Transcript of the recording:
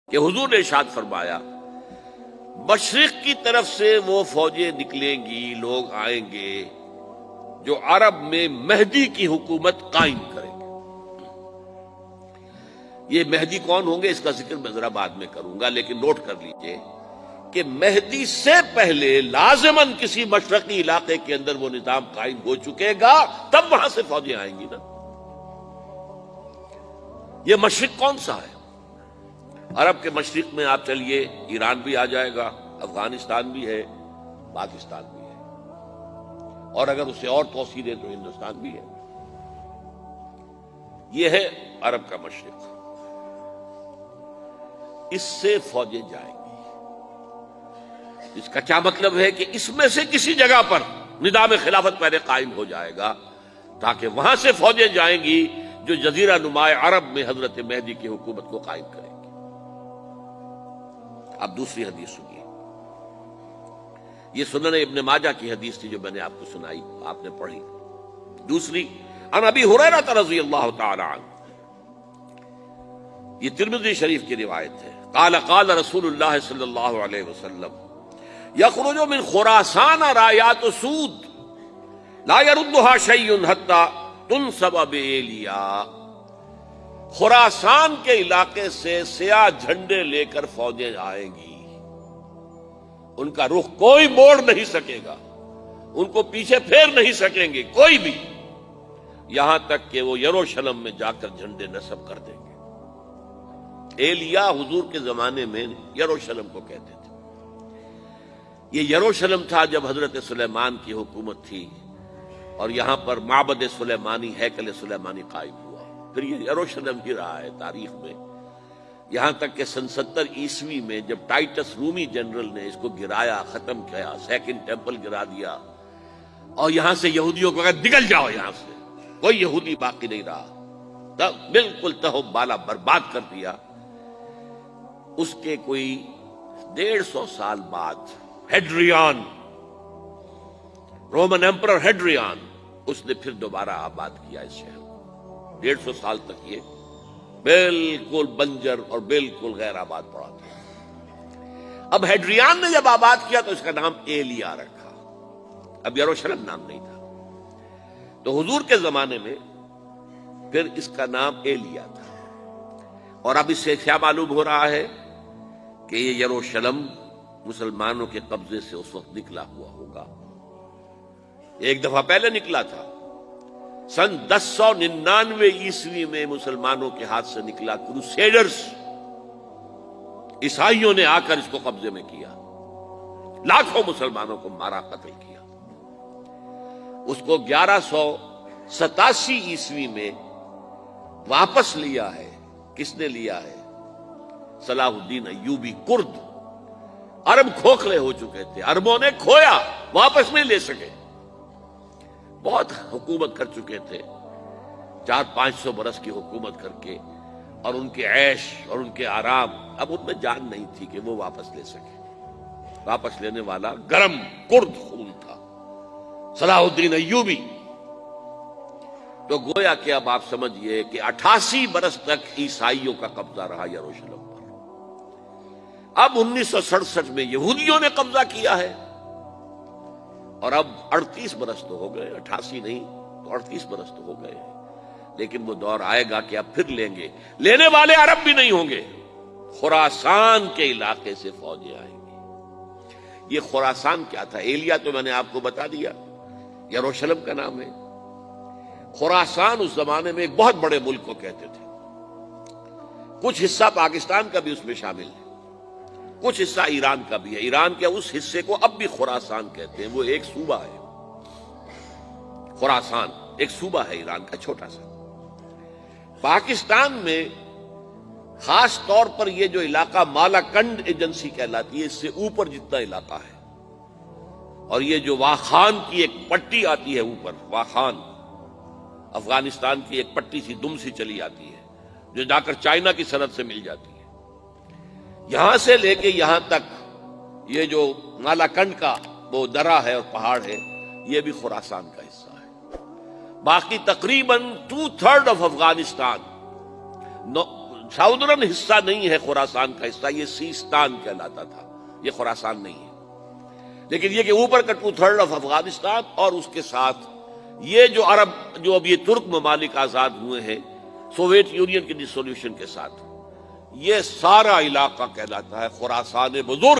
کہ حضور نے ارشاد فرمایا مشرق کی طرف سے وہ فوجیں نکلیں گی، لوگ آئیں گے جو عرب میں مہدی کی حکومت قائم کریں گے۔ یہ مہدی کون ہوں گے اس کا ذکر میں ذرا بعد میں کروں گا، لیکن نوٹ کر لیجئے کہ مہدی سے پہلے لازماً کسی مشرقی علاقے کے اندر وہ نظام قائم ہو چکے گا، تب وہاں سے فوجیں آئیں گی نا۔ یہ مشرق کون سا ہے؟ عرب کے مشرق میں آپ چلیے ایران بھی آ جائے گا، افغانستان بھی ہے، پاکستان بھی ہے، اور اگر اسے اور توسیع دیں تو ہندوستان بھی ہے۔ یہ ہے عرب کا مشرق، اس سے فوجیں جائیں گی۔ اس کا کیا مطلب ہے کہ اس میں سے کسی جگہ پر نظام خلافت پہلے قائم ہو جائے گا تاکہ وہاں سے فوجیں جائیں گی جو جزیرہ نما عرب میں حضرت مہدی کی حکومت کو قائم کریں گی۔ اب دوسری حدیث سنیے، یہ سنن ابن ماجہ کی حدیث تھی جو میں نے آپ کو سنائی، آپ نے پڑھی۔ دوسری عن ابی ہریرہ رضی اللہ تعالی عنہ، یہ ترمذی شریف کی روایت ہے، قال قال رسول اللہ صلی اللہ علیہ وسلم یخرج من خراسان رایات سود لا يردها شیء حتی تنصب بإیلیا۔ خراسان کے علاقے سے سیاہ جھنڈے لے کر فوجیں آئیں گی، ان کا رخ کوئی موڑ نہیں سکے گا، ان کو پیچھے پھیر نہیں سکیں گے کوئی بھی، یہاں تک کہ وہ یروشلم میں جا کر جھنڈے نصب کر دیں گے۔ ایلیا حضور کے زمانے میں یروشلم کو کہتے تھے۔ یہ یروشلم تھا جب حضرت سلیمان کی حکومت تھی اور یہاں پر معبد سلیمانی، ہیکل سلیمانی قائم ہوا، پھر یہ یروشلم ہی رہا ہے تاریخ میں، یہاں تک کہ سن 70 عیسوی میں جب ٹائٹس رومی جنرل نے اس کو گرایا، ختم کیا، سیکنڈ ٹیمپل گرا دیا اور یہاں سے یہودیوں کو کہا نکل جاؤ، یہاں سے کوئی یہودی باقی نہیں رہا، بالکل تہو بالا برباد کر دیا۔ اس کے کوئی 150 سال بعد ہیڈریان، رومن ایمپرر ہیڈریان، اس نے پھر دوبارہ آباد کیا اس شہر کو۔ 150 سال تک یہ بالکل بنجر اور بالکل غیر آباد پڑا تھا۔ اب ہیڈریان نے جب آباد کیا تو اس کا نام ایلیا رکھا، اب یروشلم نام نہیں تھا۔ تو حضور کے زمانے میں پھر اس کا نام ایلیا تھا، اور اب اس سے کیا معلوم ہو رہا ہے کہ یہ یروشلم مسلمانوں کے قبضے سے اس وقت نکلا ہوا ہوگا۔ ایک دفعہ پہلے نکلا تھا، سن 1099 عیسوی میں مسلمانوں کے ہاتھ سے نکلا، کروسیڈرز، عیسائیوں نے آ کر اس کو قبضے میں کیا، لاکھوں مسلمانوں کو مارا، قتل کیا۔ اس کو 1187 عیسوی میں واپس لیا ہے۔ کس نے لیا ہے؟ صلاح الدین ایوبی، کرد۔ عرب کھوکھلے ہو چکے تھے، عربوں نے کھویا، واپس نہیں لے سکے، بہت حکومت کر چکے تھے، 400-500 برس کی حکومت کر کے، اور ان کے عیش اور ان کے آرام، اب ان میں جان نہیں تھی کہ وہ واپس لے سکے۔ واپس لینے والا گرم کرد خون تھا، صلاح الدین ایوبی۔ تو گویا کہ اب آپ سمجھئے کہ 88 برس تک عیسائیوں کا قبضہ رہا یروشلم پر۔ اب 1967 میں یہودیوں نے قبضہ کیا ہے، اور اب 38 برس تو ہو گئے، 88 نہیں تو 38 برس تو ہو گئے ہیں، لیکن وہ دور آئے گا کہ اب پھر لیں گے۔ لینے والے عرب بھی نہیں ہوں گے، خراسان کے علاقے سے فوجیں آئیں گی۔ یہ خراسان کیا تھا؟ ایلیا تو میں نے آپ کو بتا دیا، یروشلم کا نام ہے۔ خراسان اس زمانے میں ایک بہت بڑے ملک کو کہتے تھے، کچھ حصہ پاکستان کا بھی اس میں شامل ہے، کچھ حصہ ایران کا بھی ہے۔ ایران کے اس حصے کو اب بھی خراسان کہتے ہیں، وہ ایک صوبہ ہے۔ خراسان ایک صوبہ ہے ایران کا، چھوٹا سا۔ پاکستان میں خاص طور پر یہ جو علاقہ مالاکنڈ ایجنسی کہلاتی ہے، اس سے اوپر جتنا علاقہ ہے، اور یہ جو واخان کی ایک پٹی آتی ہے اوپر، واخان افغانستان کی ایک پٹی سی دم سی چلی آتی ہے جو جا کر چائنا کی سرحد سے مل جاتی ہے، یہاں سے لے کے یہاں تک یہ جو مالاکنڈ کا وہ درہ ہے اور پہاڑ ہے، یہ بھی خراسان کا حصہ ہے۔ باقی تقریباً 2/3 آف افغانستان، ساؤدرن حصہ نہیں ہے خراسان کا حصہ، یہ سیستان کہلاتا تھا، یہ خراسان نہیں ہے۔ لیکن یہ کہ اوپر کا 2/3 آف افغانستان اور اس کے ساتھ یہ جو عرب، جو اب یہ ترک ممالک آزاد ہوئے ہیں سوویت یونین کی ڈسولوشن کے ساتھ، یہ سارا علاقہ کہلاتا ہے خراسان بزرگ۔